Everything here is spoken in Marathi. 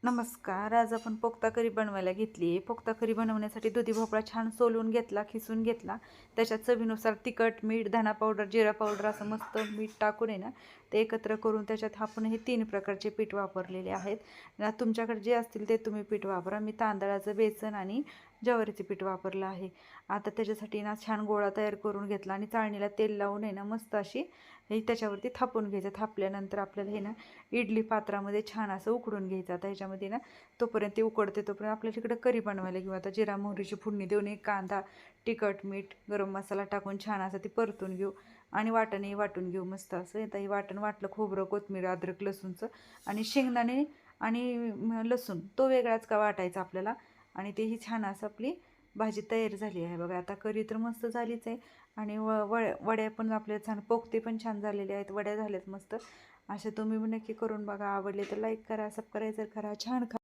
नमस्कार. आज आपण पोक्ता करी बनवायला घेतली आहे. पोक्ता करी बनवण्यासाठी दुधी भोपळा छान सोलून घेतला, खिसून घेतला. त्याच्यात चवीनुसार तिखट, मीठ, धना पावडर, जिरा पावडर असं मस्त मीठ टाकून आहे ना, ते एकत्र करून त्याच्यात आपण हे 3 प्रकारचे पीठ वापरलेले आहेत. तुमच्याकडे जे असतील ते तुम्ही पीठ वापरा. मी तांदळाचं, बेसन आणि ज्वारीचं पीठ वापरलं आहे. आता त्याच्यासाठी ना छान गोळा तयार करून घेतला आणि चाळणीला तेल लावून आहे ना, मस्त अशी हे त्याच्यावरती थापून घ्यायचं. थापल्यानंतर आपल्याला हे ना इडली पात्रामध्ये छान असं उकडून घ्यायचं. आता ह्याच्यामध्ये ना तोपर्यंत ते उकडते तोपर्यंत आपल्याला तिकडे करी बनवायला घेऊ. आता जिरा मोहरीची फोडणी देऊन एक कांदा, तिखट, मीठ, गरम मसाला टाकून छान असं ती परतून घेऊ आणि वाटणही वाटून घेऊ मस्त असं. आता हे वाटण वाटलं, खोबरं, कोथिंबीर, अद्रक, लसूणचं आणि शेंगदाणे आणि लसूण तो वेगळाच का वाटायचा आपल्याला. आणि तेही छान असं आपली भाजी तयार झाली आहे बघा. आता करी तर मस्त झालीच आहे आणि वड्या पण आपल्या छान, पोक्ते पण छान झालेले आहेत, वड्या झाल्यात मस्त. असे तुम्ही नक्की करून बघा. आवडले तर लाईक करा, सबस्क्राईब करा. छान खा.